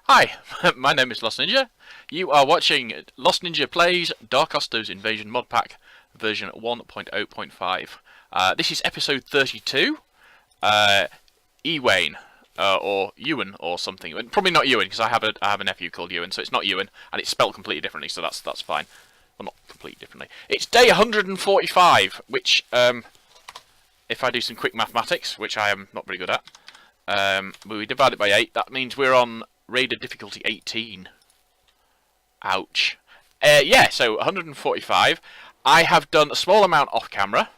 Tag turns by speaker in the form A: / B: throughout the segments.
A: Hi, my name is Lost Ninja. You are watching Lost Ninja Plays Darkosto's Invasion Modpack version 1.0.5. This is episode 32. EWAIN, or Ewan or something. Probably not Ewan because I have a nephew called Ewan, so it's not Ewan, and it's spelled completely differently, so that's fine. Well, not completely differently. It's day 145, which if I do some quick mathematics, which I am not very good at, but we divide it by 8. That means we're on Raider difficulty 18. Ouch. Yeah, so 145. I have done a small amount off camera,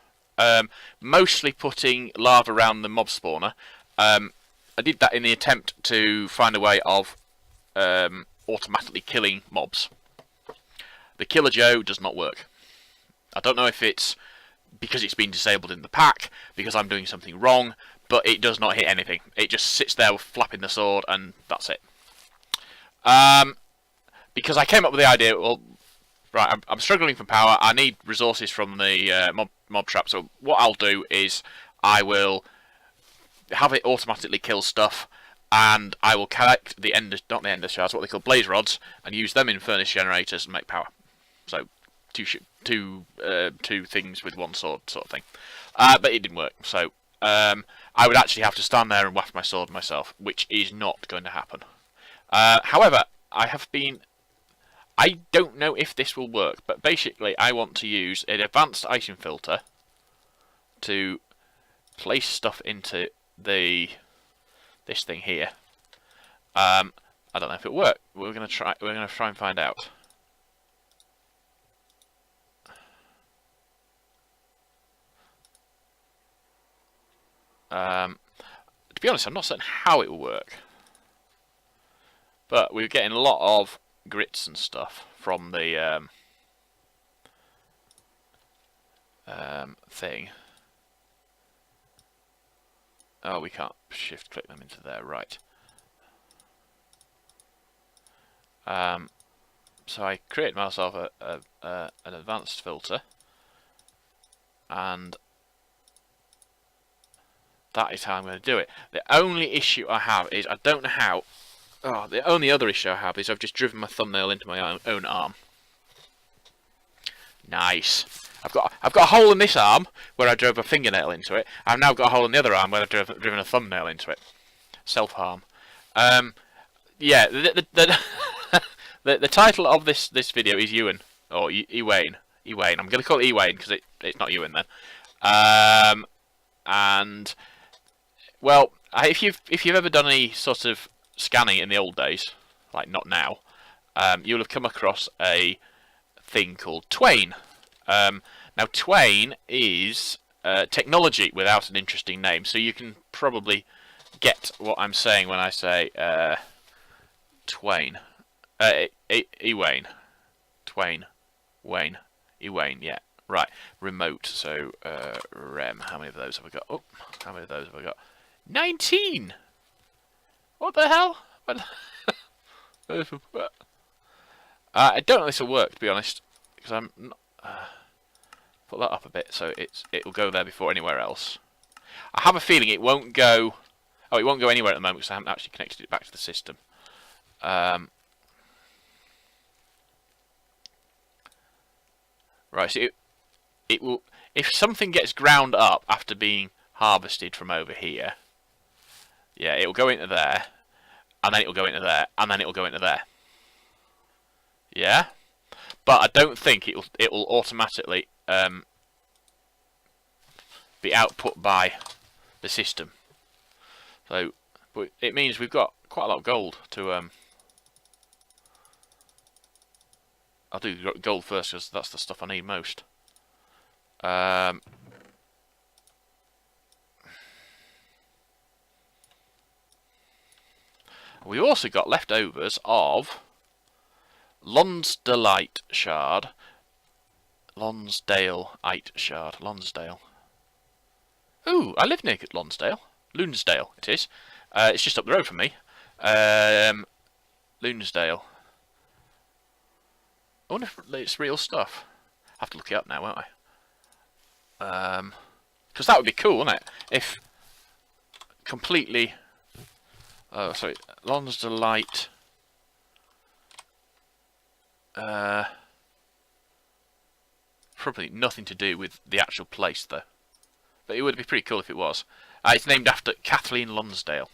A: mostly putting lava around the mob spawner. I did that in the attempt to find a way of automatically killing mobs. The Killer Joe does not work. I don't know if it's because it's been disabled in the pack, because I'm doing something wrong, but it does not hit anything. It just sits there flapping the sword, and that's it. Because I came up with the idea, well, right, I'm struggling for power, I need resources from the mob trap, so what I'll do is I will have it automatically kill stuff, and I will collect the ender, not the ender shards, what they call blaze rods, and use them in furnace generators and make power. So, two things with one sword sort of thing. But it didn't work, so I would actually have to stand there and waft my sword myself, which is not going to happen. However, I don't know if this will work, but basically I want to use an advanced icing filter to place stuff into this thing here. I don't know if it'll work. We're gonna try and find out. To be honest, I'm not certain how it will work. But we're getting a lot of grits and stuff from the thing. Oh, we can't shift click them into there, right. So I created myself an advanced filter, and that is how I'm going to do it. The only issue I have is I don't know how. Oh, the only other issue I have is I've just driven my thumbnail into my own arm. Nice. I've got a hole in this arm where I drove a fingernail into it. I've now got a hole in the other arm where I've driven a thumbnail into it. Self-harm. Yeah. The title of this video is Ewan or EWAIN. EWAIN. I'm going to call it EWAIN because it's not Ewan then. And well, if you've ever done any sort of scanning in the old days, like not now, you'll have come across a thing called Twain. Now Twain is technology without an interesting name, so you can probably get what I'm saying when I say Twain. EWAIN. Twain. Wayne. EWAIN, yeah. Right. Remote, so rem. How many of those have I got? Oh, how many of those have I got? 19! What the hell? I don't know if this will work, to be honest, because I'm not, put that up a bit so it will go there before anywhere else. I have a feeling it won't go. Oh, it won't go anywhere at the moment because I haven't actually connected it back to the system. Right, so it will. If something gets ground up after being harvested from over here, yeah, it will go into there. And then it will go into there, and then it will go into there. Yeah, but I don't think it will automatically be output by the system. So, but it means we've got quite a lot of gold to. I'll do gold first because that's the stuff I need most. We also got leftovers of Lonsdaleite shard. Lonsdaleite shard. Lonsdale. Ooh, I live near Lonsdale. Loonsdale, it is. It's just up the road from me. Loonsdale. I wonder if it's real stuff. I have to look it up now, won't I? Because that would be cool, wouldn't it? If completely... Oh, sorry. Lonsdaleite Probably nothing to do with the actual place, though. But it would be pretty cool if it was. It's named after Kathleen Lonsdale.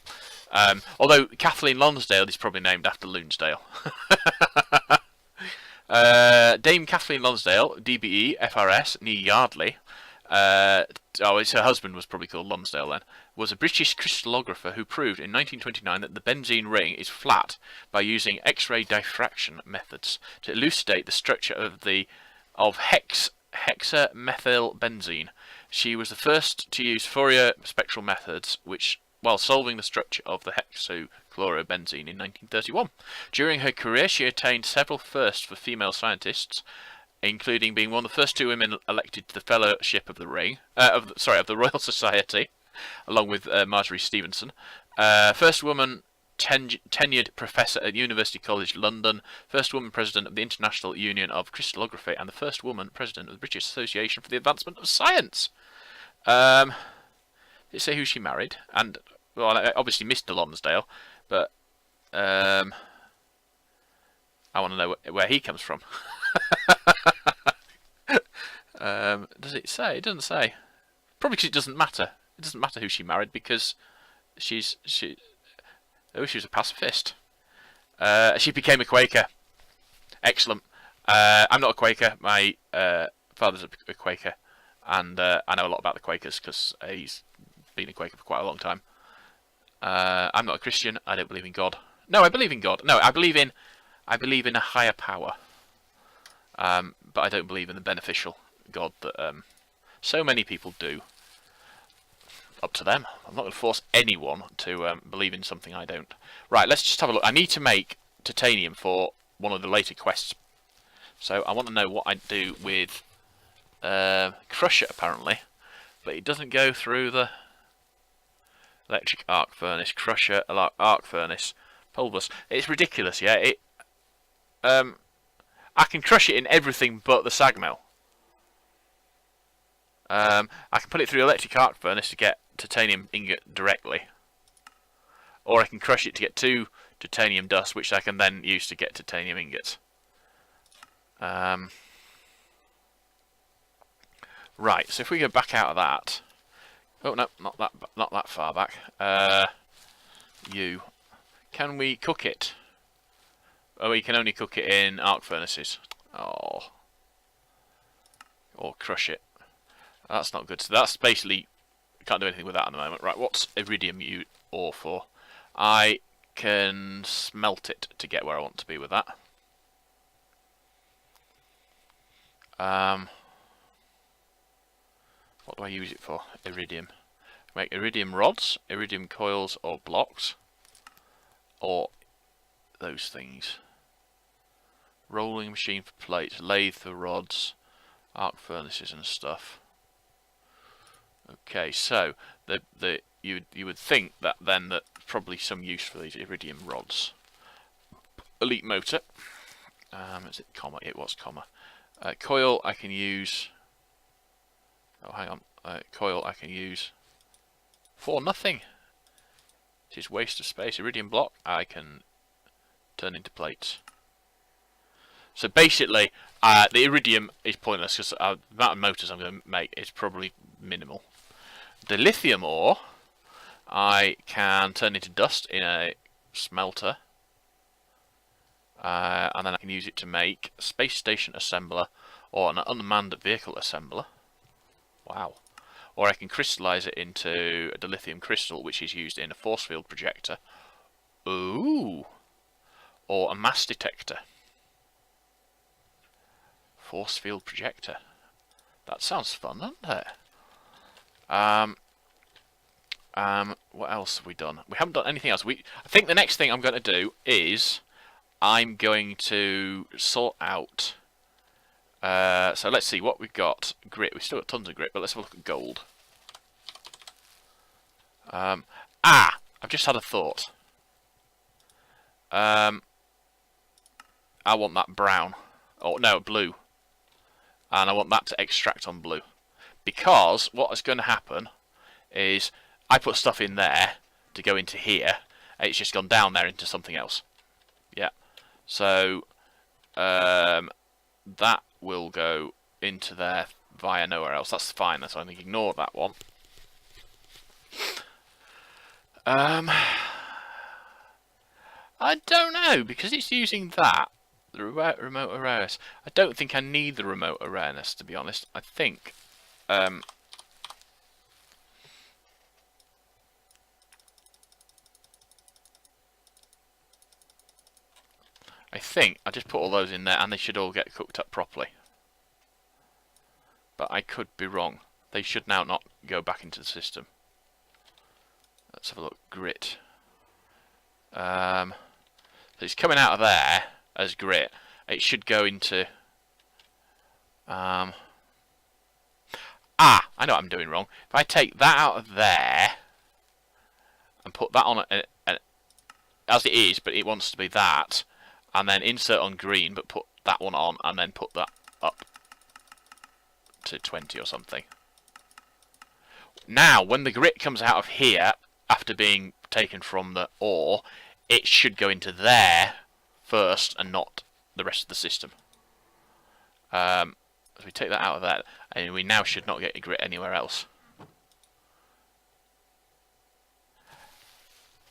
A: Although Kathleen Lonsdale is probably named after Loonsdale. Dame Kathleen Lonsdale, DBE, FRS, nee Yardley. Her husband was probably called Lonsdale then. Was a British crystallographer who proved in 1929 that the benzene ring is flat by using X-ray diffraction methods to elucidate the structure of hexamethylbenzene. She was the first to use Fourier spectral methods, while solving the structure of the hexachlorobenzene in 1931. During her career, she attained several firsts for female scientists, including being one of the first 2 women elected to the Fellowship of the the Royal Society, along with Marjorie Stevenson. First woman tenured professor at University College London, first woman president of the International Union of Crystallography, and the first woman president of the British Association for the Advancement of Science. Did it say who she married? And, well, obviously Mr. Lonsdale, but I want to know where he comes from. Does it say? It doesn't say. Probably because it doesn't matter. It doesn't matter who she married because she was a pacifist. She became a Quaker. Excellent. I'm not a Quaker. My father's a Quaker, and I know a lot about the Quakers because he's been a Quaker for quite a long time. I'm not a Christian. I don't believe in God. No, I believe in God. No, I believe in a higher power. But I don't believe in the beneficial God that so many people do. Up to them. I'm not going to force anyone to believe in something I don't. Right, let's just have a look. I need to make titanium for one of the later quests. So I want to know what I do with Crusher, apparently. But it doesn't go through the electric arc furnace, Crusher, arc furnace, pulvers. It's ridiculous, yeah. I can crush it in everything but the sag mill. I can put it through the electric arc furnace to get titanium ingot directly, or I can crush it to get 2 titanium dust, which I can then use to get titanium ingots. Right, so if we go back out of that, oh no, not that far back. Can we cook it? Oh, we can only cook it in arc furnaces. Oh, or crush it. That's not good. So that's basically, can't do anything with that at the moment. Right, what's iridium ore for? I can smelt it to get where I want to be with that. What do I use it for? Iridium. Make iridium rods, iridium coils or blocks, or those things. Rolling machine for plates, lathe for rods, arc furnaces and stuff. Okay, so you would think that then that probably some use for these iridium rods. Elite motor. Is it comma? It was comma. Coil I can use. Oh, hang on. Coil I can use for nothing. It is waste of space. Iridium block I can turn into plates. So basically, the iridium is pointless because the amount of motors I'm going to make is probably minimal. The lithium ore I can turn into dust in a smelter, and then I can use it to make a space station assembler or an unmanned vehicle assembler. Wow. Or I can crystallize it into a dilithium crystal, which is used in a force field projector. Ooh. Or a mass detector. Force field projector. That sounds fun, doesn't it? What else have we done? We haven't done anything else. I think the next thing I'm going to do is I'm going to sort out. So let's see what we've got. Grit. We've still got tons of grit, but let's have a look at gold. I've just had a thought. I want that brown. Oh no, blue. And I want that to extract on blue. Because what is going to happen is I put stuff in there to go into here, and it's just gone down there into something else. Yeah. So That will go into there via nowhere else. That's fine. So I think ignore that one. I don't know, because it's using that, the remote awareness. I don't think I need the remote awareness, to be honest. I think I just put all those in there and they should all get cooked up properly. But I could be wrong. They should now not go back into the system. Let's have a look. Grit. So it's coming out of there as grit. It should go into... I know what I'm doing wrong. If I take that out of there and put that on as it is, but it wants to be that, and then insert on green, but put that one on, and then put that up to 20 or something. Now, when the grit comes out of here, after being taken from the ore, it should go into there first and not the rest of the system. So we take that out of that, and we now should not get a grit anywhere else.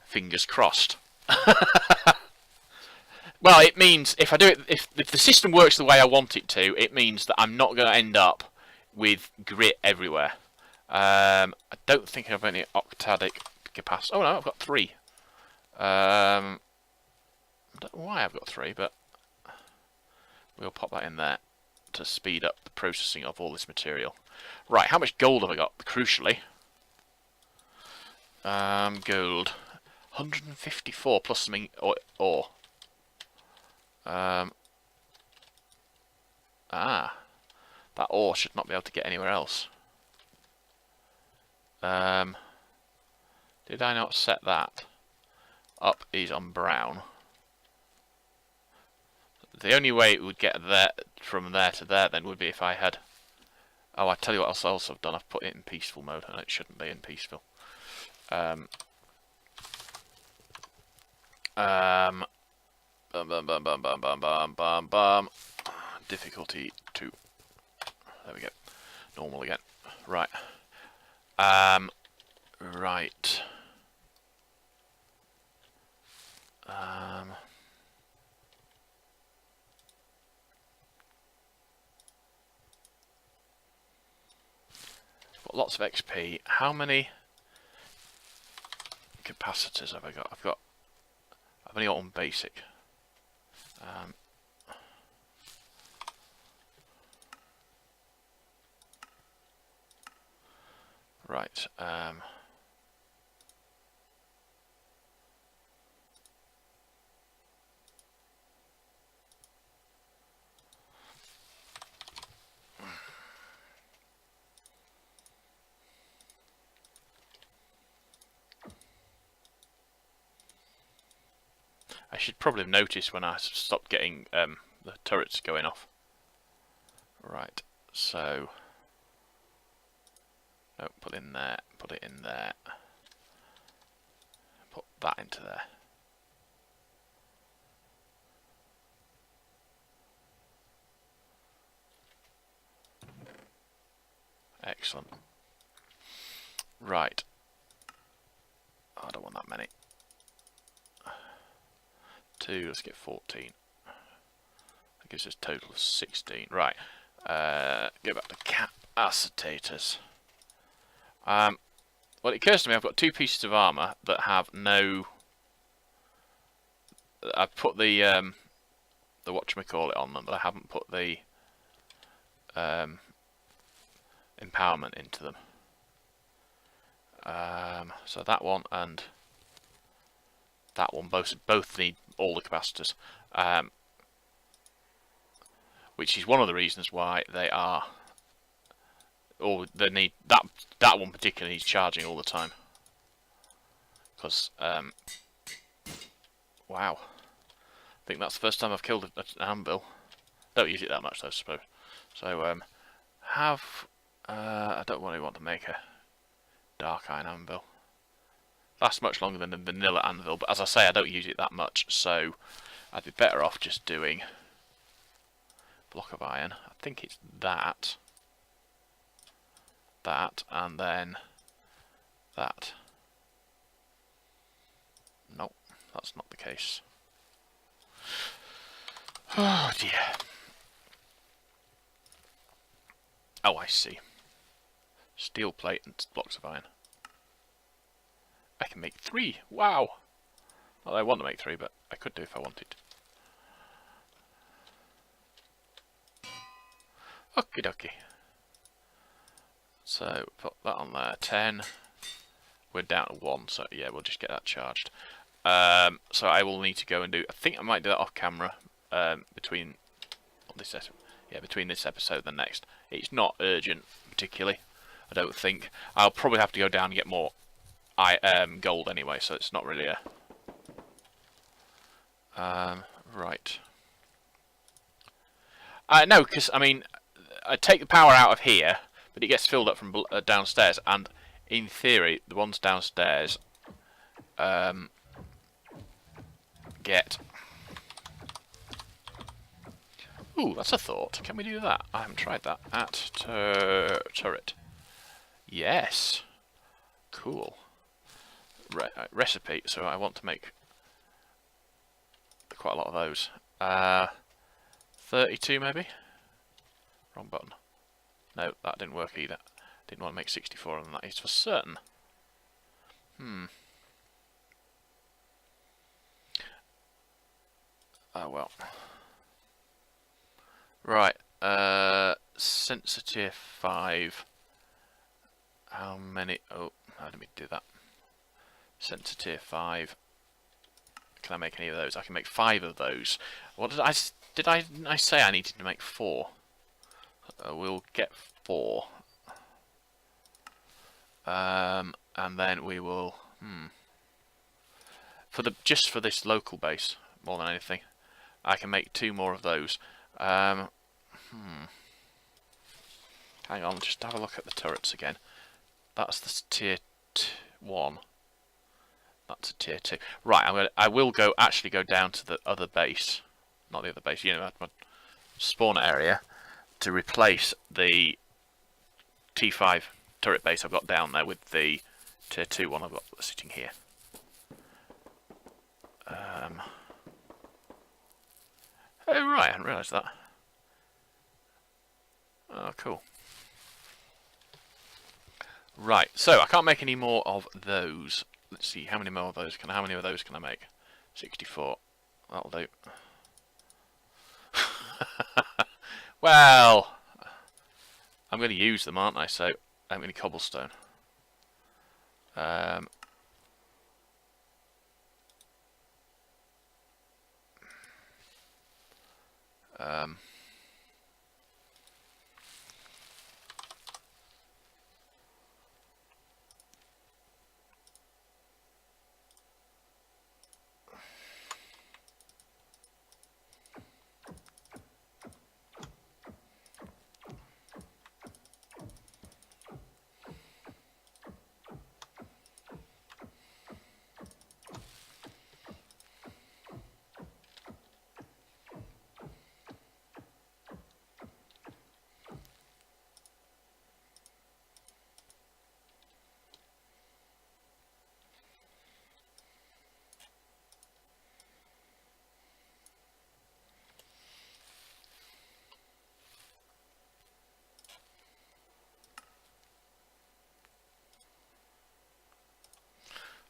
A: Fingers crossed. Well, it means if I do it, if the system works the way I want it to, it means that I'm not going to end up with grit everywhere. I don't think I have any octadic capacity. Oh no, I've got 3. I don't know why I've got 3, but we'll pop that in there to speed up the processing of all this material. Right, how much gold have I got? Crucially, gold, 154 plus something ore. That ore should not be able to get anywhere else. Did I not set that up? Is on brown. The only way it would get there from there to there then would be if I had... Oh, I tell you what else I also have done. I've put it in peaceful mode, and it shouldn't be in peaceful. Difficulty 2. There we go. Normal again. Right. Right. Got lots of XP. How many capacitors have I got? I've only got one basic. Right. I should probably have noticed when I stopped getting the turrets going off. Right, so... Oh, put it in there, put it in there. Put that into there. Excellent. Right. I don't want that many. 2, let's get 14. That gives us a total of 16. Right. Go back to capacitators. Well, it occurs to me I've got 2 pieces of armour that have no... I've put the whatchamacallit on them, but I haven't put the empowerment into them. So that one and that one both need all the capacitors, which is one of the reasons why they are, or they need that one particularly needs charging all the time. Because wow, I think that's the first time I've killed an anvil. Don't use it that much though, I suppose. So I don't really want to make a dark iron anvil. Lasts much longer than a vanilla anvil, but as I say, I don't use it that much, so I'd be better off just doing block of iron. I think it's that, and then that. Nope, that's not the case. Oh dear. Oh, I see. Steel plate and blocks of iron. I can make 3. Wow. Well, I want to make 3, but I could do if I wanted. Okie dokie. So, put that on there. 10. We're down to 1, so yeah, we'll just get that charged. So I will need to go and do... I think I might do that off camera between this episode and the next. It's not urgent, particularly, I don't think. I'll probably have to go down and get more gold anyway, so it's not really a... right. No, because, I mean, I take the power out of here, but it gets filled up from downstairs, and in theory, the ones downstairs get... Ooh, that's a thought. Can we do that? I haven't tried that. At turret. Yes. Cool. Recipe. So I want to make quite a lot of those. 32 maybe? Wrong button. No, that didn't work either. Didn't want to make 64 on that. It's for certain. Oh well. Right. Sensitive 5. How many? Oh, let me do that. Sensitive 5. Can I make any of those? I can make 5 of those. What did I say I needed to make 4? We'll get 4. And then we will just for this local base more than anything, I can make 2 more of those. Hang on, just have a look at the turrets again. That's the tier 1. That's a tier 2. Right, I will actually go down to the other base, not the other base, you know, my spawn area, to replace the T5 turret base I've got down there with the tier 2 one I've got sitting here. Oh right, I hadn't realised that. Oh cool. Right, so I can't make any more of those. Let's see, how many more of those can I make? 64. That'll do. Well, I'm going to use them, aren't I? So I'm going to cobblestone.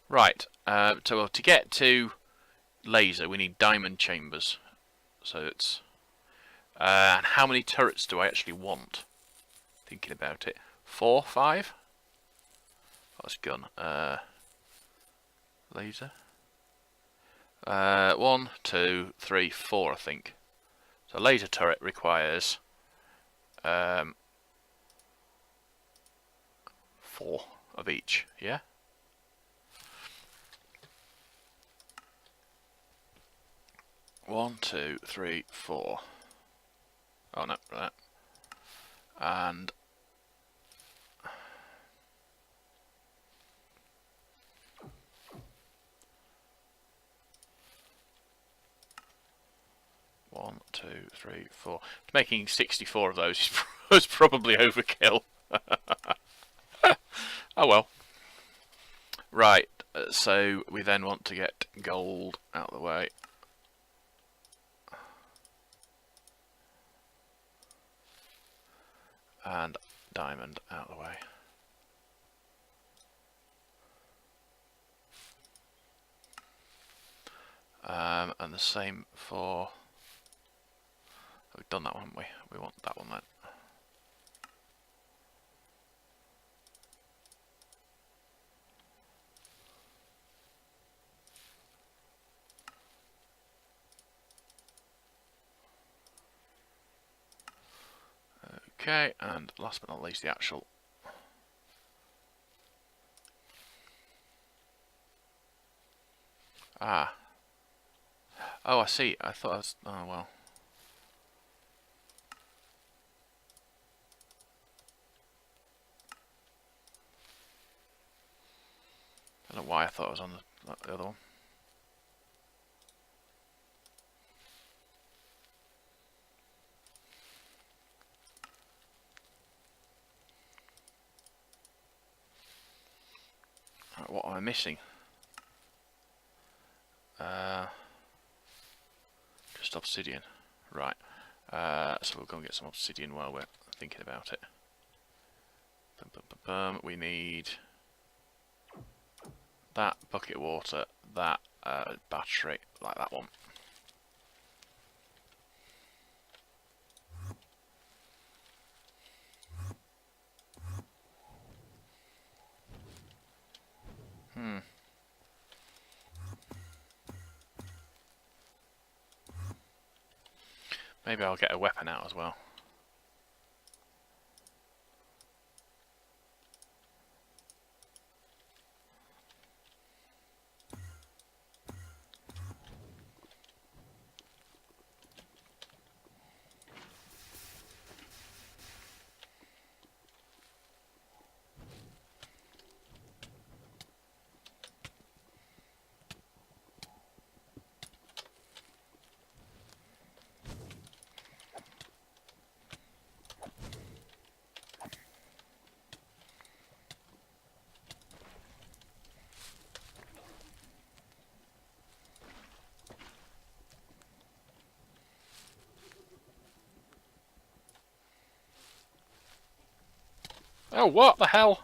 A: Right, so to get to laser we need diamond chambers. So it's... and how many turrets do I actually want? Thinking about it. 4, 5? That's gun. Laser. 1, 2, 3, 4 I think. So laser turret requires 4 of each, yeah? One, 2, 3, 4. Oh no, right. And one, 1, 2, 3, 4. Making 64 of those was probably overkill. Oh well. Right, so we then want to get gold out of the way. And diamond out of the way. And the same for... We've done that one, haven't we? We want that one then. Okay, and last but not least, the actual... Ah. Oh, I see. I thought I was... Oh, well. I don't know why I thought I was on the other one. Right, what am I missing? Just obsidian. Right. So we'll go and get some obsidian while we're thinking about it. We need that bucket of water, that battery, like that one. Maybe I'll get a weapon out as well. Oh, what the hell?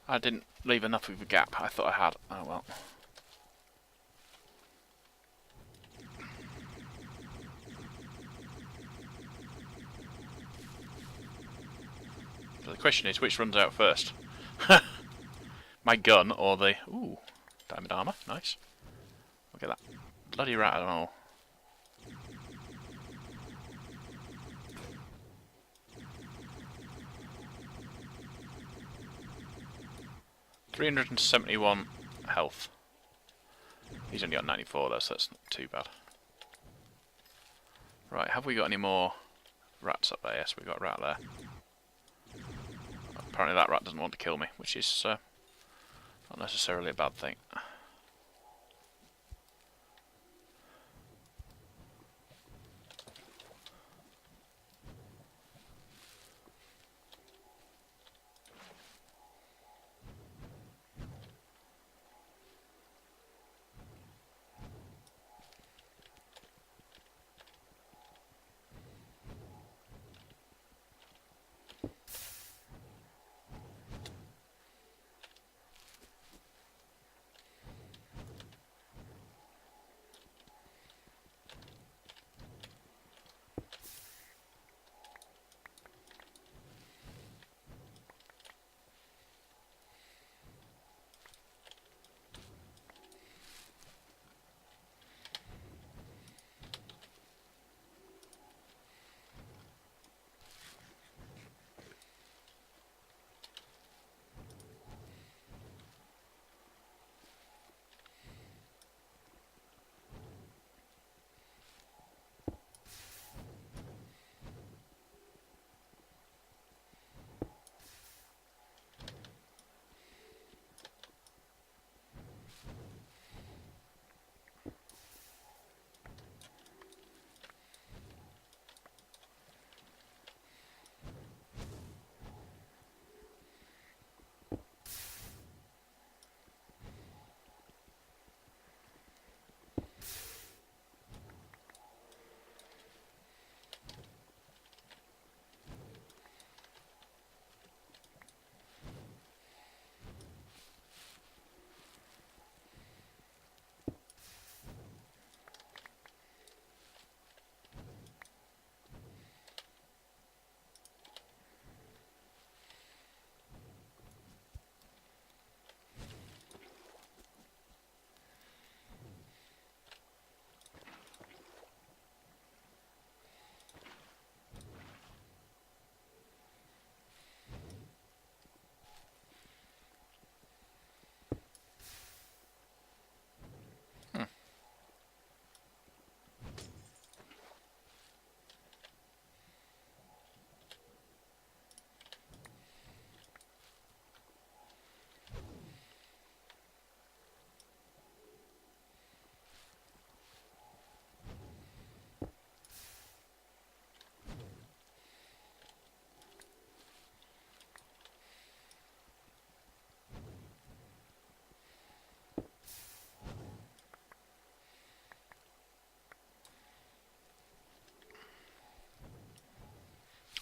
A: I didn't leave enough of a gap. I thought I had. Oh well. So the question is, which runs out first? My gun or the... Ooh, diamond armour. Nice. Look at that. Bloody rat and all. $371 health. He's only got 94 though, so that's not too bad. Right, have we got any more rats up there? Yes, we've got a rat there. Apparently that rat doesn't want to kill me, which is not necessarily a bad thing.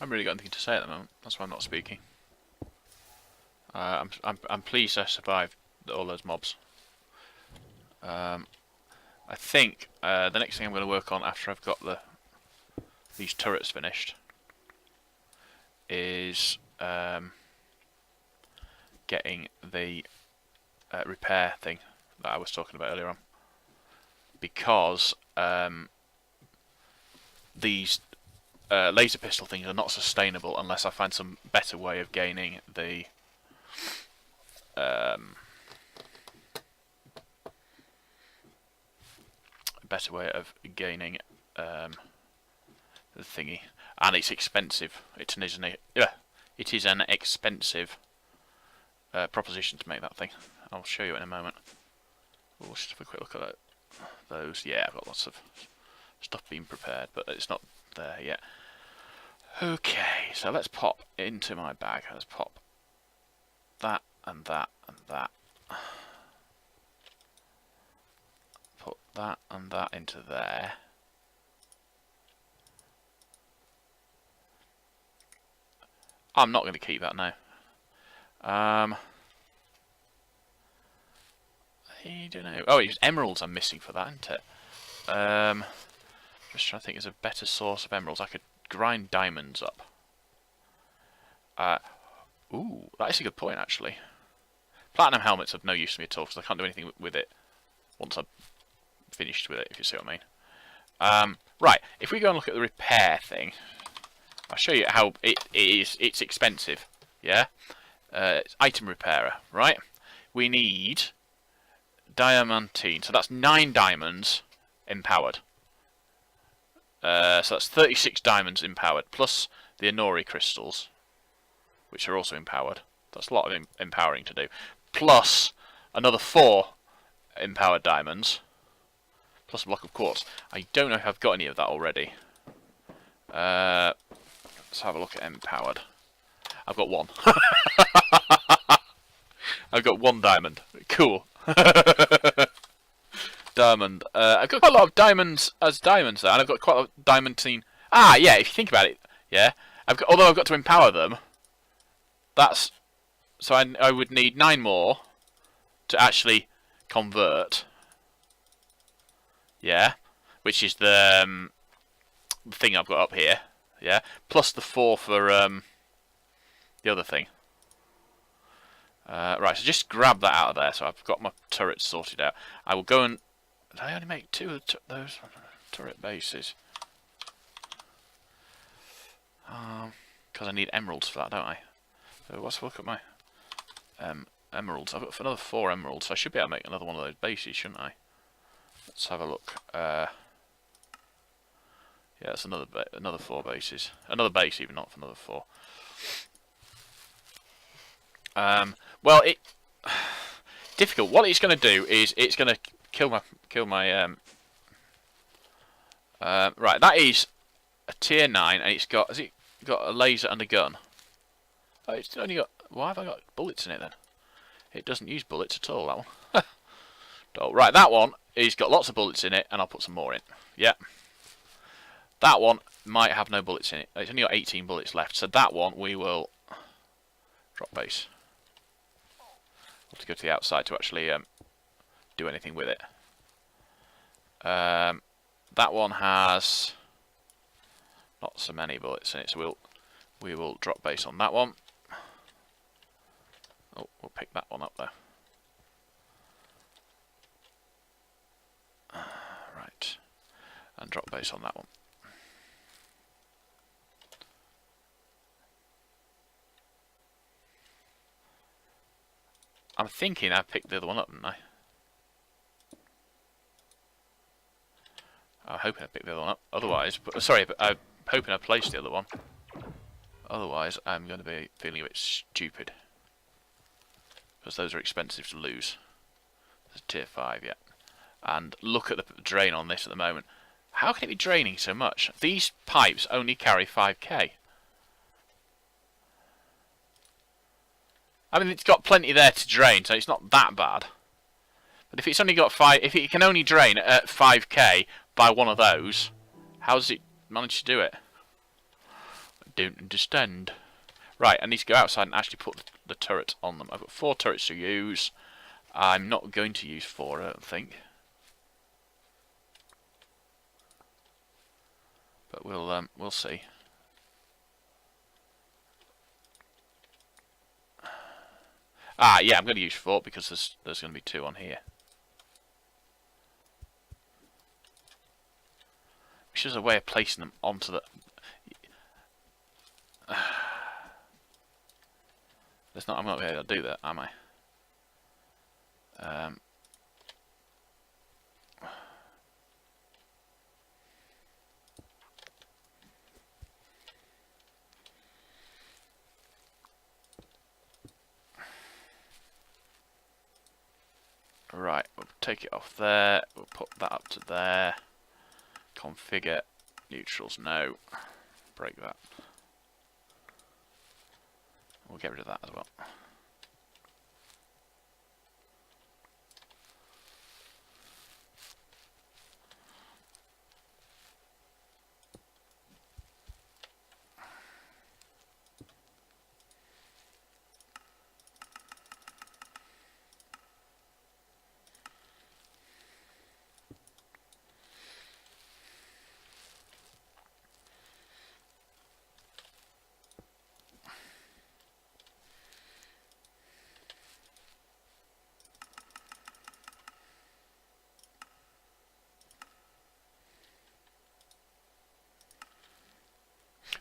A: haven't really got anything to say at the moment. That's why I'm not speaking. I'm pleased I survived all those mobs. I think the next thing I'm going to work on after I've got these turrets finished is getting the repair thing that I was talking about earlier on, because these laser pistol things are not sustainable unless I find some better way of gaining the the thingy, and it's expensive. It is an expensive proposition to make that thing. I'll show you in a moment. We'll just have a quick look at those. Yeah, I've got lots of stuff being prepared, but it's not there yet. Okay, so let's pop into my bag. Let's pop that and that and that. Put that and that into there. I'm not going to keep that now. I don't know. Oh, it's emeralds I'm missing for that, isn't it? Just trying to think, there's a better source of emeralds. I could grind diamonds up. Ooh, that is a good point, actually. Platinum helmets have no use to me at all, because I can't do anything with it once I've finished with it, if you see what I mean. Right, if we go and look at the repair thing, I'll show you how it's expensive, yeah? It's item repairer, right? We need diamantine, so that's 9 diamonds empowered. So that's 36 diamonds empowered, plus the Inori crystals, which are also empowered. That's a lot of empowering to do. Plus another 4 empowered diamonds, plus a block of quartz. I don't know if I've got any of that already. Let's have a look at empowered. I've got 1. I've got 1 diamond. Cool. Diamond. I've got quite a lot of diamonds as diamonds there, and I've got quite a lot of diamantine. Ah, yeah, if you think about it, yeah. Although I've got to empower them, that's... So I would need 9 more to actually convert. Yeah. Which is the thing I've got up here. Yeah. Plus the 4 for the other thing. Right, so just grab that out of there. So I've got my turrets sorted out. I will go and... Did I only make 2 of those turret bases? Because I need emeralds for that, don't I? So let's look at my emeralds. I've got another 4 emeralds, so I should be able to make another one of those bases, shouldn't I? Let's have a look. Yeah, that's another 4 bases. Another base, even, not for another 4. Well, difficult. What it's going to do is it's going to kill my right. That is a tier 9, and it's got got a laser and a gun. Oh, it's only got. Why have I got bullets in it then? It doesn't use bullets at all. That one. Oh, right, that one has got lots of bullets in it, and I'll put some more in. Yeah. That one might have no bullets in it. It's only got 18 bullets left, so that one we will drop base. Have to go to the outside to actually do anything with it. That one has not so many bullets in it, so we will drop base on that one. Oh, we'll pick that one up there. Right, and drop base on that one. I'm thinking I picked the other one up, didn't I? I'm hoping I picked the other one up. Otherwise, sorry, but I'm hoping I placed the other one. Otherwise, I'm going to be feeling a bit stupid. Because those are expensive to lose. There's tier 5, yeah. And look at the drain on this at the moment. How can it be draining so much? These pipes only carry 5k. I mean, it's got plenty there to drain, so it's not that bad. But if it's only got 5, if it can only drain at 5k by one of those, how does it manage to do it? I Don't understand. Right, I need to go outside and actually put the turret on them. I've got 4 turrets to use. I'm not going to use 4, I don't think. But we'll see. Ah, yeah, I'm going to use 4 because there's going to be 2 on here. Which is a way of placing them onto the... I'm not going to do that, am I? Right, we'll take it off there. We'll put that up to there. Configure neutrals, no. Break that. We'll get rid of that as well.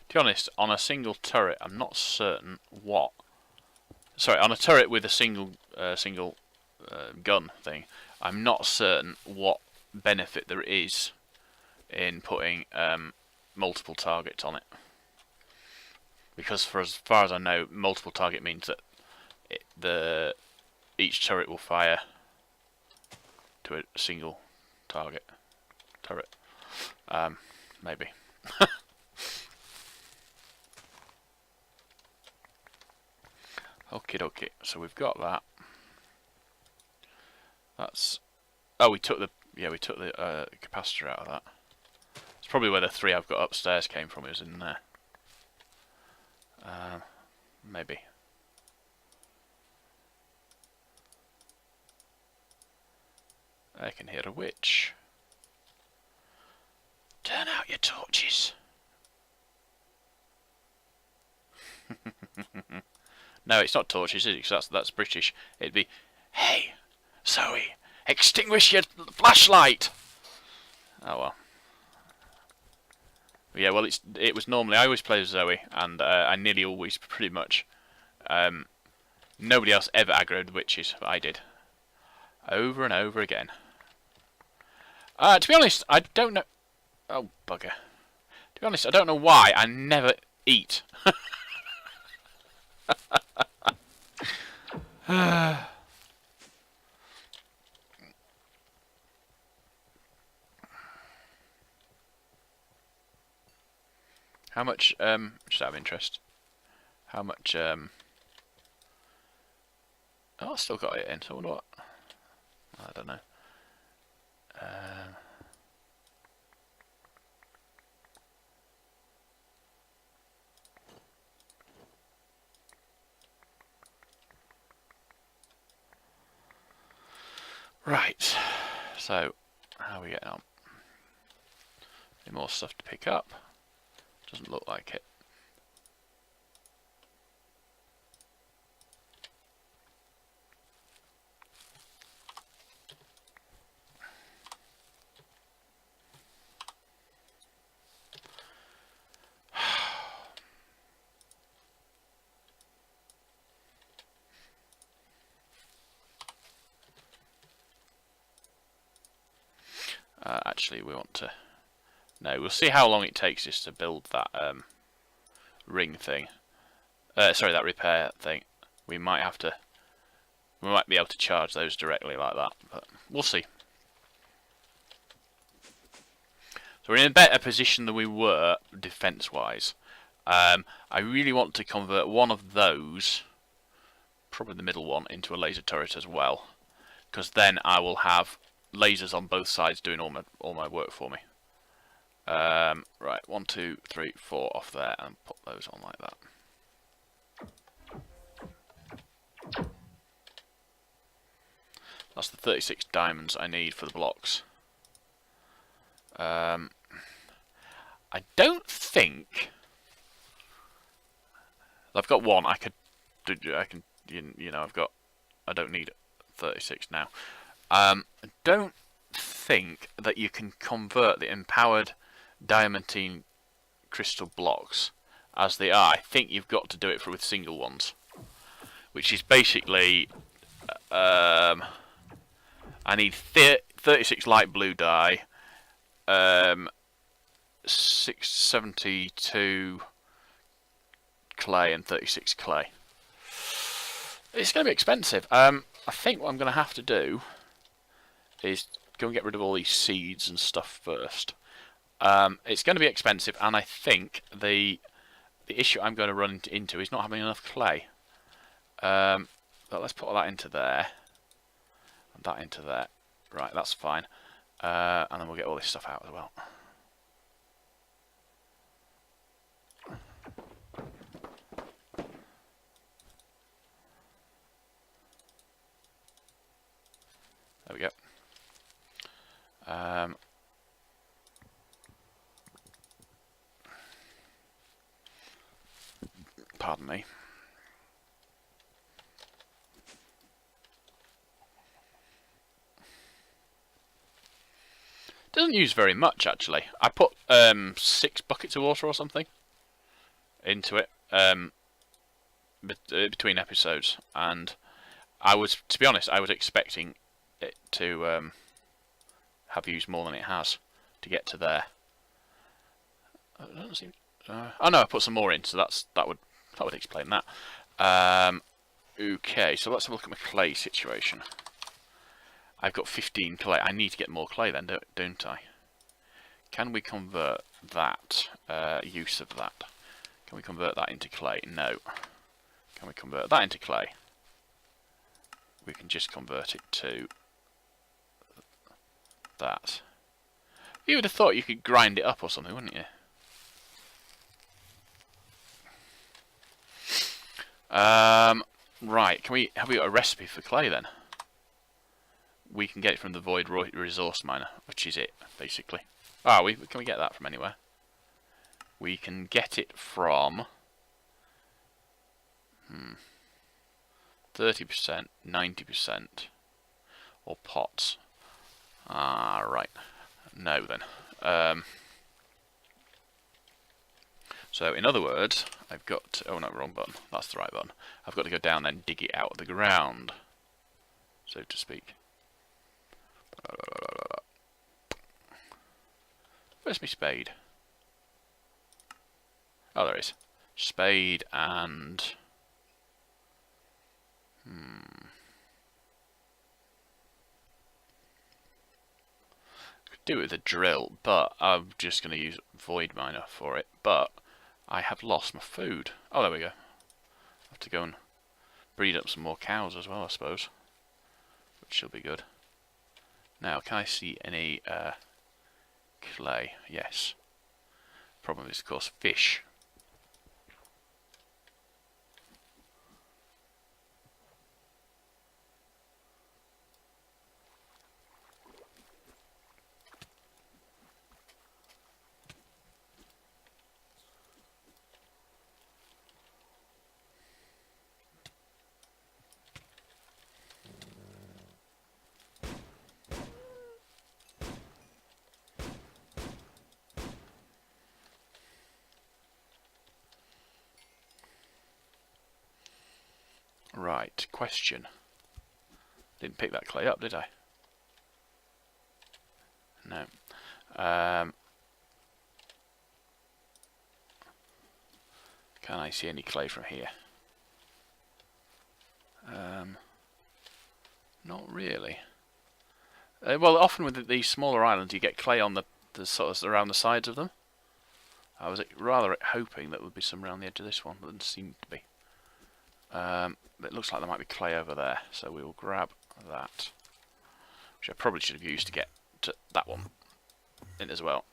A: To be honest, on a single turret, I'm not certain what. Sorry, on a turret with a single gun thing, I'm not certain what benefit there is in putting multiple targets on it. Because for as far as I know, multiple target means that each turret will fire to a single target turret. Maybe. Okie dokie, so we've got that. That's... Oh, we took the capacitor out of that. It's probably where the 3 I've got upstairs came from. It was in there. Maybe. I can hear a witch. Turn out your torches. No, it's not torches, is it? Because that's British. It'd be, hey, Zoe, extinguish your flashlight. Oh well. Yeah, well, it was normally I always play as Zoe, and I nearly always, pretty much. Nobody else ever aggroed the witches, but I did, over and over again. To be honest, I don't know. Oh bugger. To be honest, I don't know why I never eat. How much, just out of interest, how much, oh, I still got it in, so what, I don't know. Right, so, how are we getting on? Any more stuff to pick up? Doesn't look like it. Actually, we want to... No, we'll see how long it takes us to build that ring thing. Sorry, that repair thing. We might be able to charge those directly like that, but we'll see. So we're in a better position than we were defense-wise. I really want to convert one of those, probably the middle one, into a laser turret as well, because then I will have lasers on both sides doing all my work for me. Right, 1, 2, 3, 4 off there, and put those on like that. That's the 36 diamonds I need for the blocks. I don't think I've got one. I can, you know, I don't need 36 now. I don't think that you can convert the empowered diamantine crystal blocks as they are. I think you've got to do it with single ones, which is basically I need 36 light blue dye, 672 clay and 36 clay. It's going to be expensive. I think what I'm going to have to do is go and get rid of all these seeds and stuff first. It's going to be expensive, and I think the issue I'm going to run into is not having enough clay. But let's put all that into there, and that into there. Right, that's fine. And then we'll get all this stuff out as well. There we go. Pardon me. Doesn't use very much, actually. I put 6 buckets of water or something into it between episodes, and to be honest, I was expecting it to have used more than it has to get to there. It doesn't seem. Oh no, I put some more in, so that would explain that. Okay, so let's have a look at my clay situation. I've got 15 clay. I need to get more clay then, don't I? Can we convert that use of that? Can we convert that into clay? No. Can we convert that into clay? We can just convert it to that. You would have thought you could grind it up or something, wouldn't you? Right, have we got a recipe for clay then? We can get it from the Void Resource Miner, which is it, basically. Can we get that from anywhere? We can get it from 30%, 90%, or pots. Right. No then. So in other words, I've got to, oh no, wrong button. That's the right button. I've got to go down there and dig it out of the ground, so to speak. Where's my spade? Oh, there is. Spade and could do it with a drill, but I'm just going to use Void Miner for it. But I have lost my food. Oh, there we go. I have to go and breed up some more cows as well, I suppose, which will be good. Now, can I see any clay? Yes. Problem is, of course, fish. Right, question. Didn't pick that clay up, did I? No. Can I see any clay from here? Not really. Well, often with these smaller islands, you get clay on the sort of around the sides of them. I was rather hoping that there would be some around the edge of this one, but there doesn't seem to be. It looks like there might be clay over there, so we will grab that, which I probably should have used to get to that one in as well.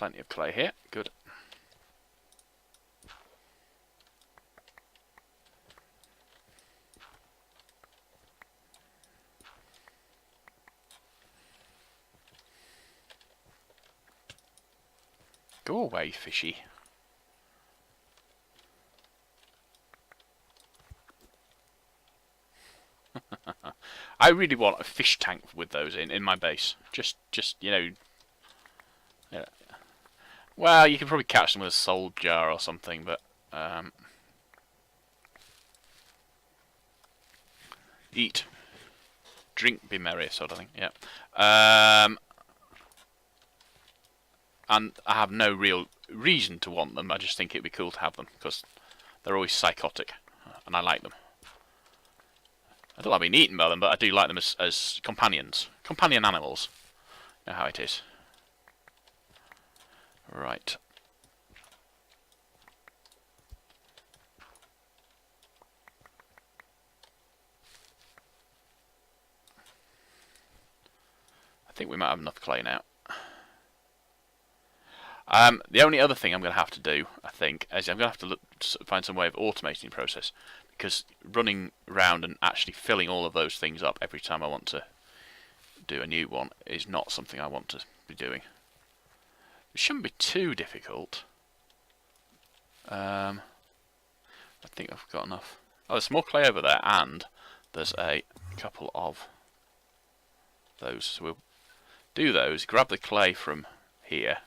A: plenty of clay here. Good. Go away, fishy. I really want a fish tank with those in my base. Just you know. Yeah. Well, you could probably catch them with a soul jar or something, but eat, drink, be merry, sort of thing. Yeah. And I have no real reason to want them. I just think it'd be cool to have them because they're always psychotic, and I like them. I don't like being eaten by them, but I do like them as companions, companion animals. You know how it is. Right. I think we might have enough clay now. The only other thing I'm going to have to do, I think, is I'm going to have to find some way of automating the process, because running around and actually filling all of those things up every time I want to do a new one is not something I want to be doing. It shouldn't be too difficult. I think I've got enough. Oh, there's more clay over there, and there's a couple of those. So we'll do those, grab the clay from here.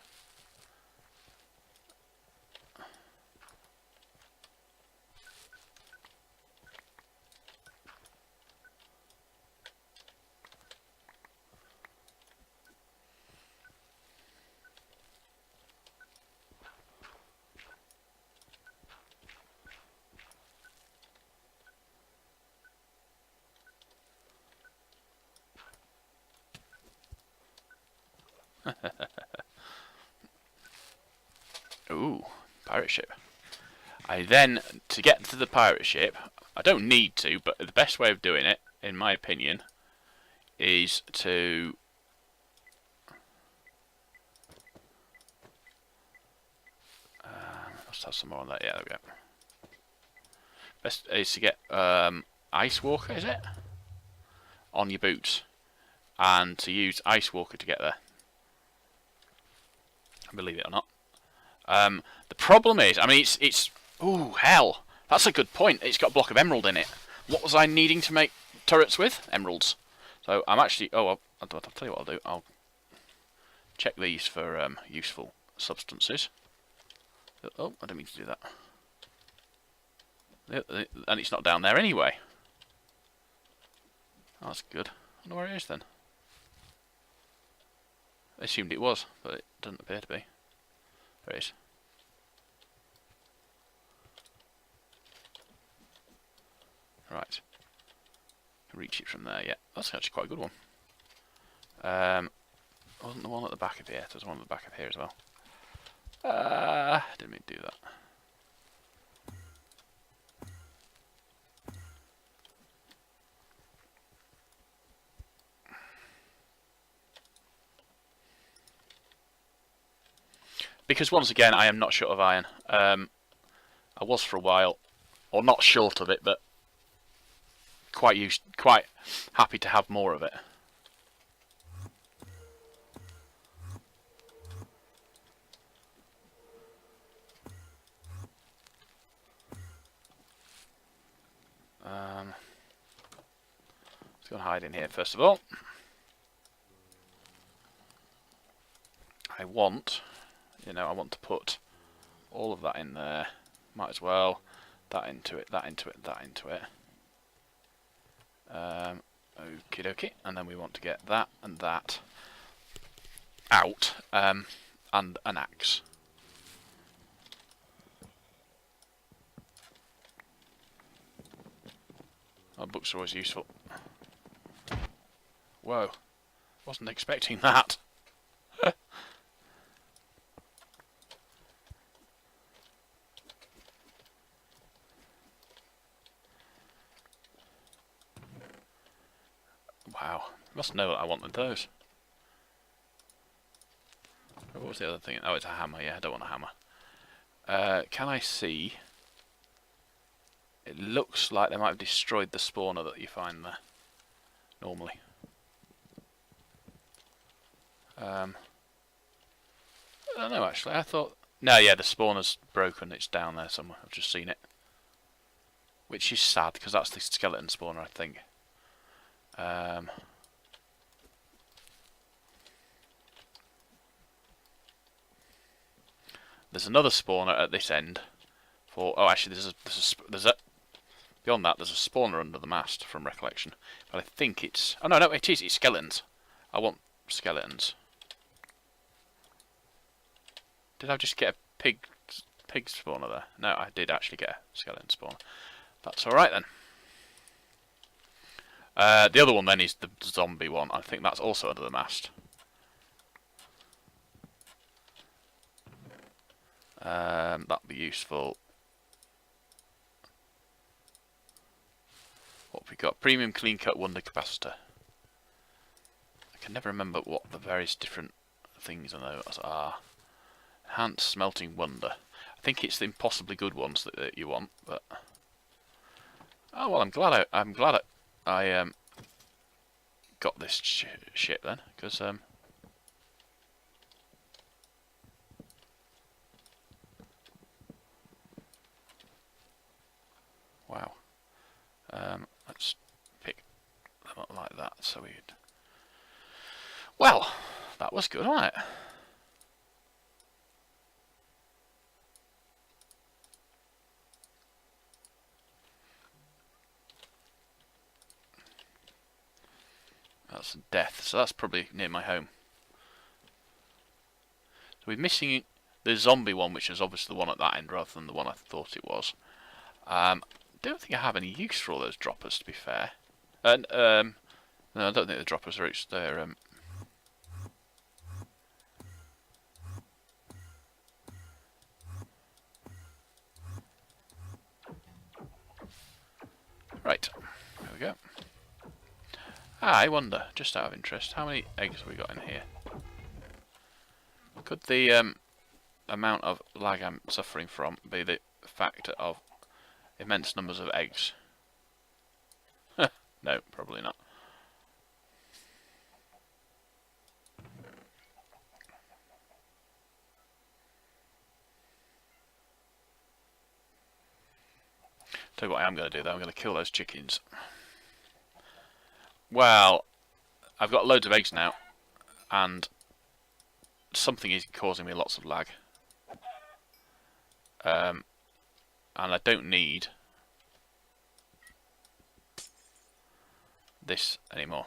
A: Ooh, pirate ship. I then, to get to the pirate ship, I don't need to, but the best way of doing it, in my opinion, is to let's have some more on that. Yeah, there we go. Best is to get Ice Walker, is it? On your boots, and to use Ice Walker to get there. Believe it or not. The problem is, I mean, it's ooh, hell. That's a good point. It's got a block of emerald in it. What was I needing to make turrets with? Emeralds. So I'm actually, I'll tell you what I'll do. I'll check these for useful substances. Oh, I didn't mean to do that. And it's not down there anyway. Oh, that's good. I wonder where it is then. I assumed it was, but it doesn't appear to be. There it is. Right. Reach it from there, yeah. That's actually quite a good one. Wasn't the one at the back of here? There's one at the back of here as well. Didn't mean to do that. Because once again, I am not short of iron. I was for a while, or not short of it, but quite happy to have more of it. Let's go and hide in here first of all. I want to put all of that in there. Might as well. That into it, that into it, that into it. Okie dokie. And then we want to get that and that out. And an axe. Oh, books are always useful. Whoa. Wasn't expecting that. Wow. Must know that I wanted those. was the other thing? Oh, it's a hammer. Yeah, I don't want a hammer. Can I see? It looks like they might have destroyed the spawner that you find there. Normally. I don't know actually. I thought... No, yeah, the spawner's broken. It's down there somewhere. I've just seen it. Which is sad, because that's the skeleton spawner, I think. There's another spawner at this end. Oh, actually, there's a beyond that. There's a spawner under the mast, from recollection. But I think it's... Oh no, it is. It's skeletons. I want skeletons. Did I just get a pig spawner there? No, I did actually get a skeleton spawner. That's alright then. The other one then is the zombie one. I think that's also under the mast. That'd be useful. What have we got? Premium clean cut wonder capacitor. I can never remember what the various different things on those are. Enhanced smelting wonder. I think it's the impossibly good ones that you want, but oh well, I'm glad I got this shit then, because wow. Let's pick them up like that, so we'd... Well, that was good, wasn't it? That's death, so that's probably near my home. So we're missing the zombie one, which is obviously the one at that end rather than the one I thought it was. Don't think I have any use for all those droppers, to be fair. And no, I don't think the droppers are they're right. There we go. I wonder, just out of interest, how many eggs have we got in here? Could the amount of lag I'm suffering from be the factor of immense numbers of eggs? No, probably not. Tell you what I am going to do though, I'm going to kill those chickens. Well, I've got loads of eggs now, and something is causing me lots of lag. And I don't need this anymore,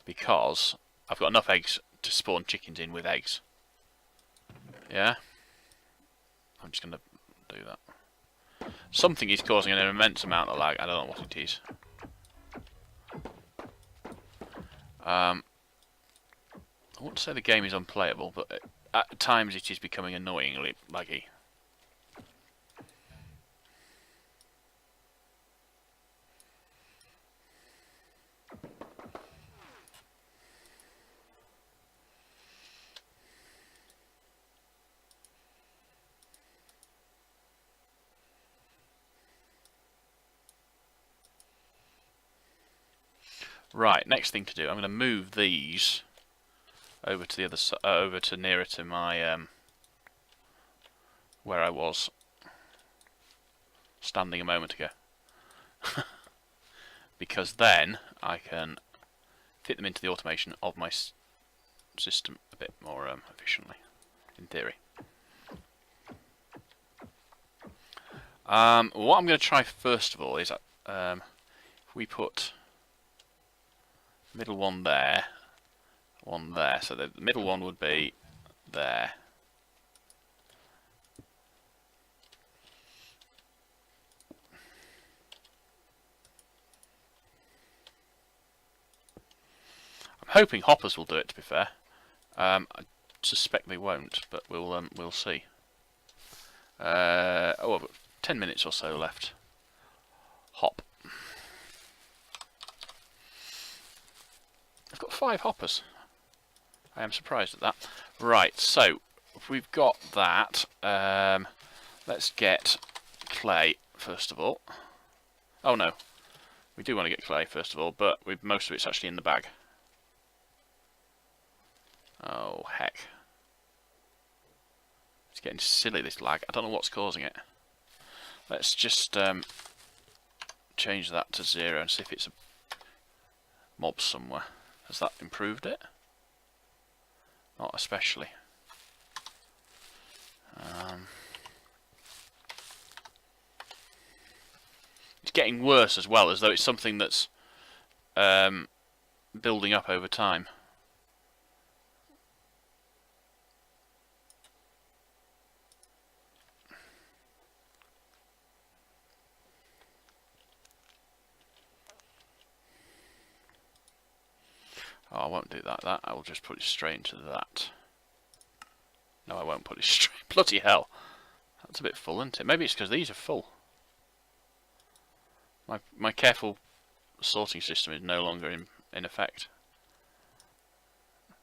A: because I've got enough eggs to spawn chickens in with eggs. Yeah? I'm just going to do that. Something is causing an immense amount of lag, I don't know what it is. I wouldn't say the game is unplayable, but at times it is becoming annoyingly laggy. Right, next thing to do, I'm going to move these over to the other side, over to nearer to my where I was standing a moment ago, because then I can fit them into the automation of my system a bit more efficiently, in theory. What I'm going to try first of all is if we put middle one there, so the middle one would be there. I'm hoping hoppers will do it, to be fair. I suspect they won't, but we'll see. Oh, I've got 10 minutes or so left. Hop. I've got 5 hoppers. I am surprised at that. Right, so if we've got that, let's get clay first of all. Oh no, we do want to get clay first of all, but most of it's actually in the bag. Oh heck. It's getting silly, this lag. I don't know what's causing it. Let's just change that to 0 and see if it's a mob somewhere. Has that improved it? Not especially. It's getting worse as well, as though it's something that's building up over time. Oh, I won't do that. I will just put it straight into that. No, I won't put it straight. Bloody hell. That's a bit full, isn't it? Maybe it's because these are full. My careful sorting system is no longer in effect.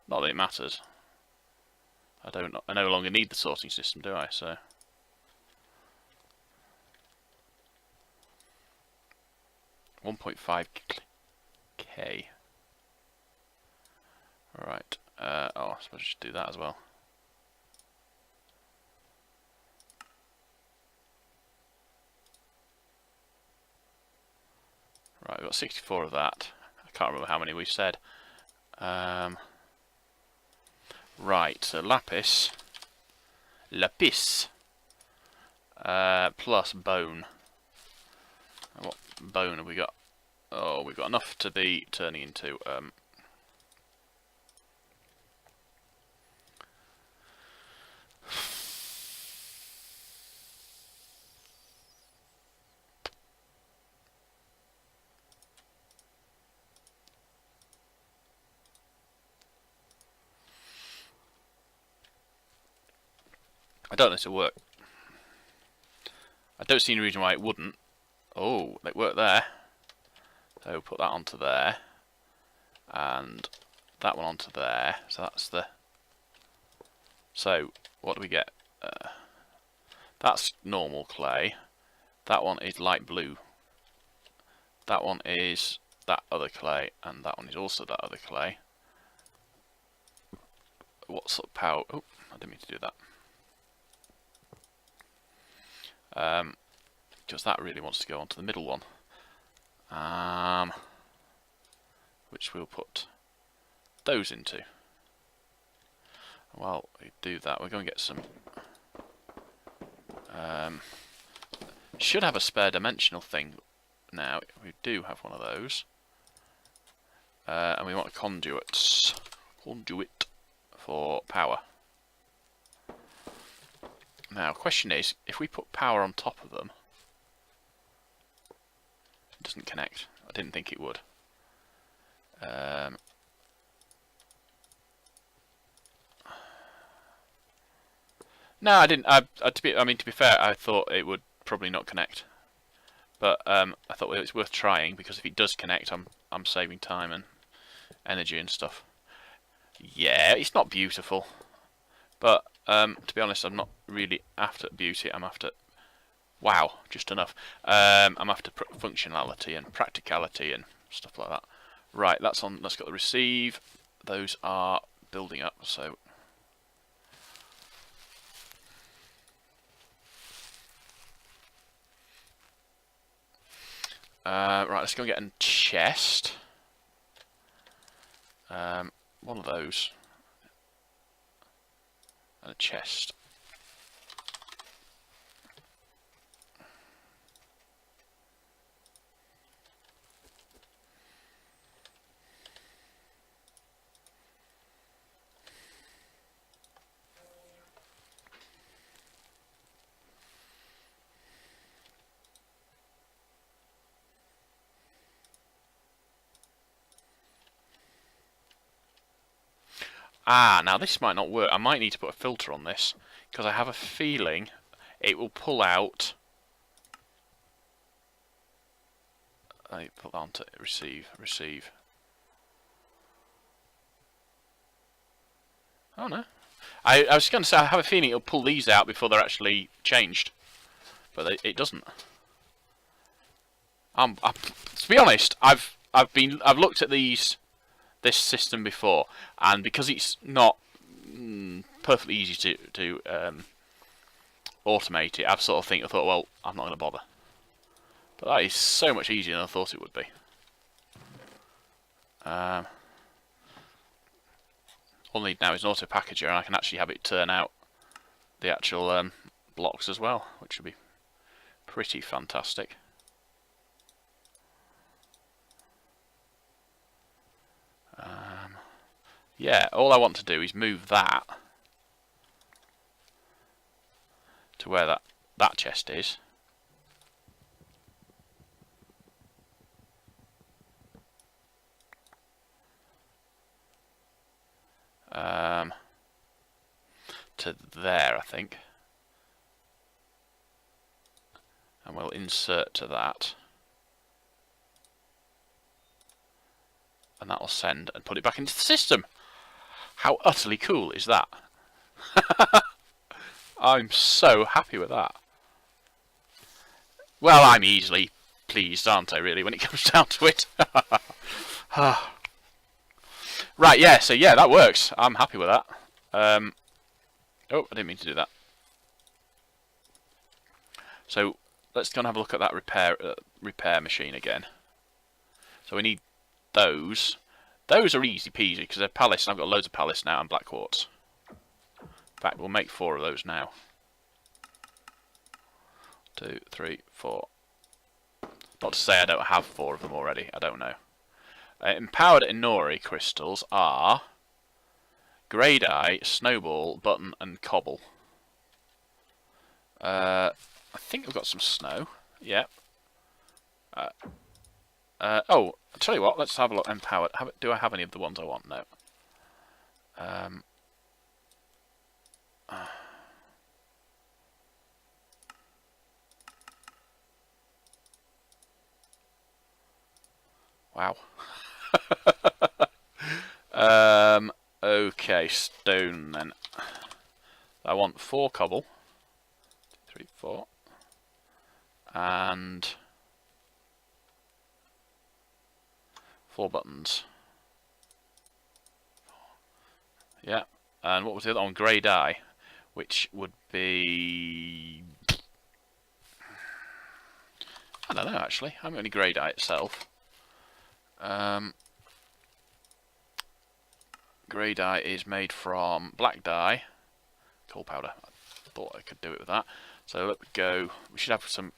A: Not that it matters. I no longer need the sorting system, do I? So 1.5k. Alright. Oh, I suppose I should do that as well. Right, we've got 64 of that. I can't remember how many we said. Right, so lapis plus bone. And what bone have we got? Oh, we've got enough to be turning into I don't know if it'll work. I don't see any reason why it wouldn't. Oh, it worked there. So put that onto there. And that one onto there. So that's the... So, what do we get? That's normal clay. That one is light blue. That one is that other clay. And that one is also that other clay. What sort of power... Oh, I didn't mean to do that. Because that really wants to go onto the middle one, which we'll put those into. While we do that, we're going to get some. Should have a spare dimensional thing now. We do have one of those, and we want a conduit for power. Now, question is, if we put power on top of them, it doesn't connect. I didn't think it would. No, I didn't. To be fair, I thought it would probably not connect. But I thought it was worth trying, because if it does connect, I'm saving time and energy and stuff. Yeah, it's not beautiful, but to be honest, I'm not really after beauty. I'm after, wow, just enough. I'm after functionality and practicality and stuff like that. Right, that's on. Let's get the receive. Those are building up. So right, let's go and get a chest. One of those. And a chest. Ah, now this might not work. I might need to put a filter on this, because I have a feeling it will pull out. I put that onto receive. Oh no. I was going to say I have a feeling it'll pull these out before they're actually changed, but it doesn't. To be honest, I've looked at this system before, and because it's not perfectly easy to automate it, I thought, well, I'm not going to bother. But that is so much easier than I thought it would be. All I need now is an auto packager, and I can actually have it turn out the actual blocks as well, which would be pretty fantastic. Yeah, all I want to do is move that to where that chest is. To there, I think. And we'll insert to that. And that will send and put it back into the system. How utterly cool is that? I'm so happy with that. Well, I'm easily pleased, aren't I, really, when it comes down to it? Right, yeah, so yeah, that works. I'm happy with that. Oh, I didn't mean to do that. So, let's go and have a look at that repair machine again. So we need those. Those are easy peasy because they're palace, and I've got loads of palace now and black quartz. In fact, we'll make 4 of those now. 2, 3, 4. Not to say I don't have 4 of them already. I don't know. Empowered Inori crystals are grey dye, snowball, button, and cobble. I think we've got some snow. Yep. Oh, I'll tell you what. Let's have a look. Empowered. Do I have any of the ones I want? No. Wow. Okay, stone then. I want 4 cobble. 2, 3, 4. And 4 buttons. Yeah. And what was the other one? Grey dye, which would be... I don't know, actually. I haven't got any grey dye itself. Grey dye is made from black dye, coal powder. I thought I could do it with that. So let's go. We should have some.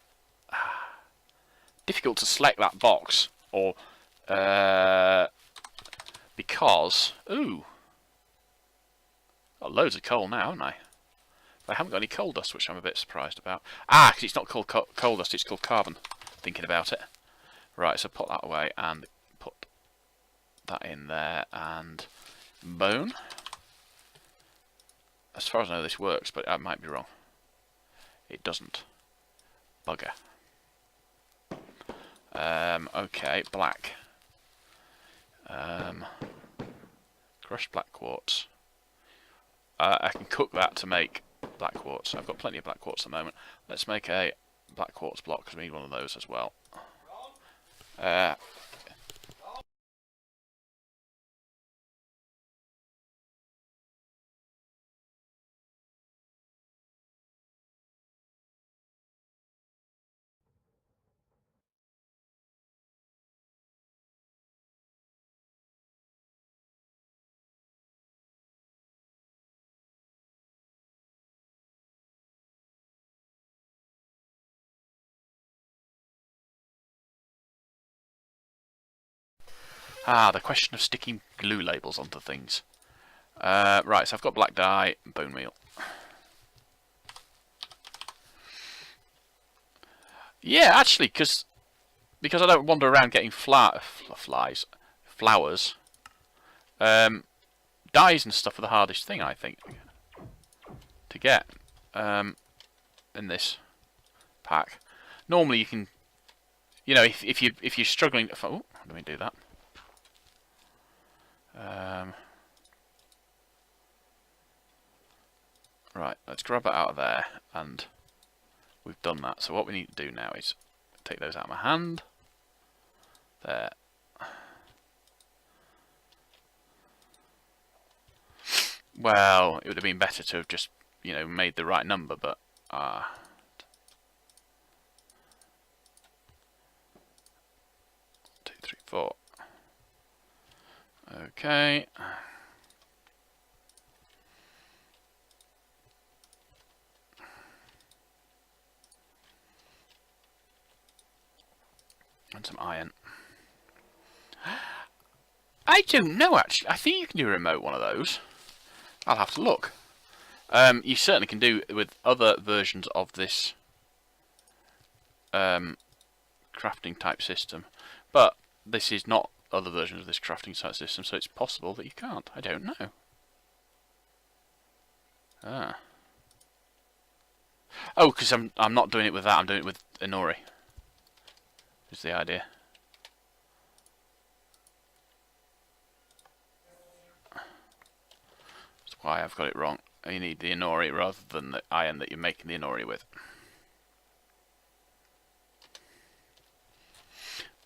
A: Difficult to select that box, or because got loads of coal now, haven't I? But I haven't got any coal dust, which I'm a bit surprised about. Because it's not called coal dust; it's called carbon. Thinking about it. Right, so put that away and put that in there and bone. As far as I know, this works, but I might be wrong. It doesn't. Bugger. Okay, black. Crushed black quartz. I can cook that to make black quartz. I've got plenty of black quartz at the moment. Let's make a black quartz block because we need one of those as well. The question of sticking glue labels onto things. Right, so I've got black dye and bone meal. Yeah, actually, because I don't wander around getting flowers. Dyes and stuff are the hardest thing, I think, to get in this pack. Normally, you can, you know, if you're struggling. Oh, let me do that. Right, let's grab that out of there, and we've done that. So what we need to do now is take those out of my hand. There. Well, it would have been better to have just, you know, made the right number, but 2, 3, 4. Okay. And some iron. I don't know, actually. I think you can do a remote one of those. I'll have to look. You certainly can do it with other versions of this crafting type system. But this is not other versions of this crafting type system, so it's possible that you can't. I don't know. Ah. Oh, because I'm not doing it with that, I'm doing it with Inori. Is the idea. That's why I've got it wrong. You need the Inori rather than the iron that you're making the Inori with.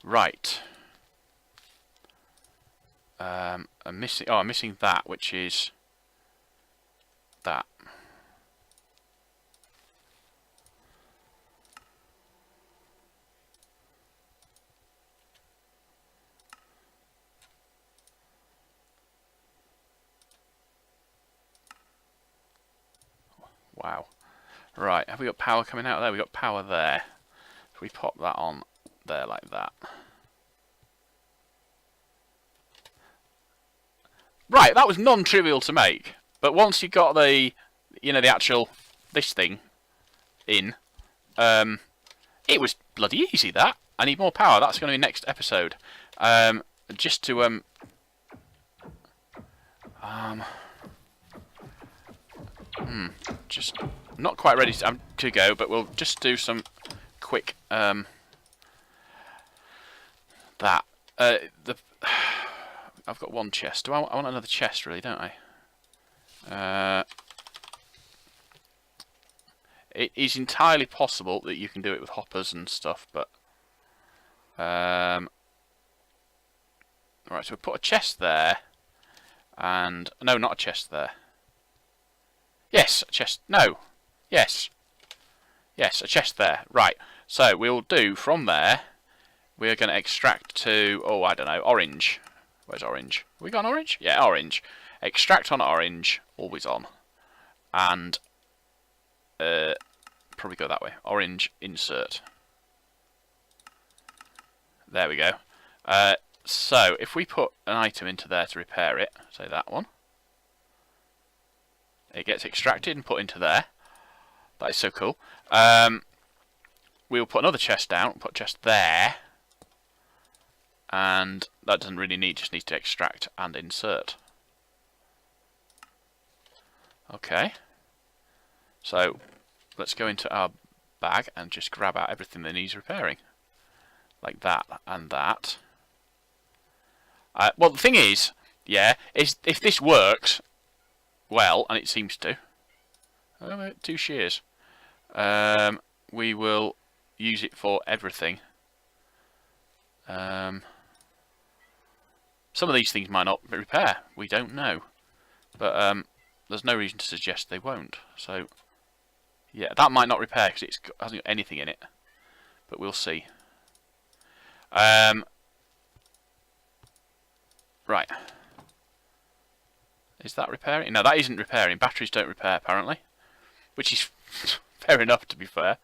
A: Right. I'm missing that, which is that. Wow. Right, have we got power coming out there? We've got power there. If we pop that on there like that. Right, that was non-trivial to make. But once you got the, you know, the actual, this thing in, it was bloody easy, that. I need more power. That's going to be next episode. Just to, just not quite ready to go, but we'll just do some quick that I've got one chest. I want another chest, really, don't I? It is entirely possible that you can do it with hoppers and stuff, but right, so we put a chest there, and no, not a chest there. Yes, a chest. No. Yes. Yes, a chest there. Right. So we'll do from there. We're going to extract to, oh, I don't know, orange. Where's orange? Have we got an orange? Yeah, orange. Extract on orange, always on. And probably go that way. Orange, insert. There we go. So if we put an item into there to repair it, say that one. It gets extracted and put into there. That is so cool. We'll put another chest down, put a chest there. And that doesn't really need, just needs to extract and insert. Okay. So, let's go into our bag and just grab out everything that needs repairing. Like that and that. Well, the thing is, yeah, is if this works well, and it seems to, 2 shears, we will use it for everything. Some of these things might not repair, we don't know, but there's no reason to suggest they won't. So yeah, that might not repair because it hasn't got anything in it, but we'll see. Right. Is that repairing? No, that isn't repairing. Batteries don't repair, apparently. Which is fair enough, to be fair.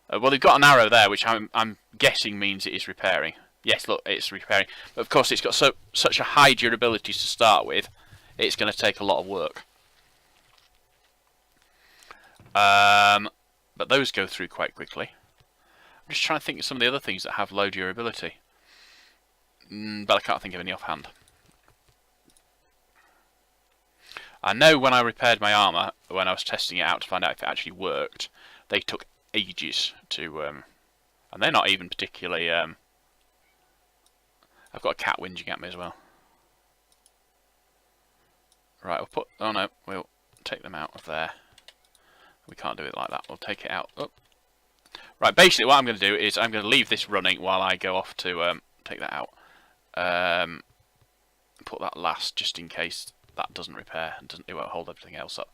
A: Well, they've got an arrow there, which I'm guessing means it is repairing. Yes, look, it's repairing. But of course, it's got such a high durability to start with, it's going to take a lot of work. But those go through quite quickly. I'm just trying to think of some of the other things that have low durability. But I can't think of any offhand. I know when I repaired my armour, when I was testing it out to find out if it actually worked, they took ages to, and they're not even particularly, I've got a cat whinging at me as well. Right, we'll put... Oh no, we'll take them out of there. We can't do it like that. We'll take it out. Oh. Right, basically what I'm going to do is I'm going to leave this running while I go off to take that out. Put that last just in case that doesn't repair and it won't hold everything else up.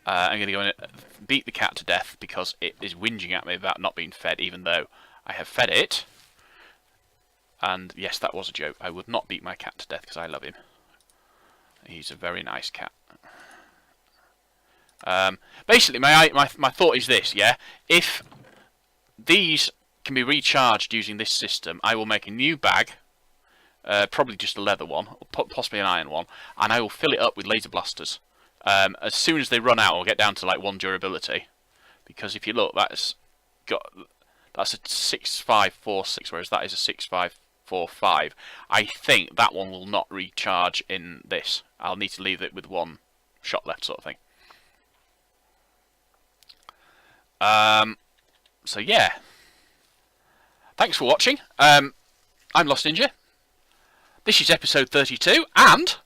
A: I'm going to go in and beat the cat to death because it is whinging at me about not being fed, even though I have fed it. And yes, that was a joke. I would not beat my cat to death because I love him. He's a very nice cat. Basically, my thought is this, yeah? If these can be recharged using this system, I will make a new bag, probably just a leather one, or possibly an iron one, and I will fill it up with laser blasters. As soon as they run out, I'll get down to like 1 durability. Because if you look, that's a 6546, whereas that is a 6545. I think that one will not recharge in this. I'll need to leave it with 1 shot left, sort of thing. So yeah. Thanks for watching. I'm Lost Ninja. This is episode 32, and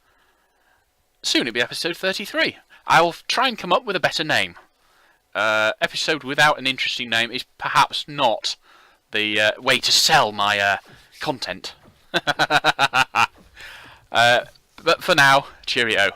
A: soon it'll be episode 33. I'll try and come up with a better name. Episode without an interesting name is perhaps not the way to sell my content. But for now, cheerio.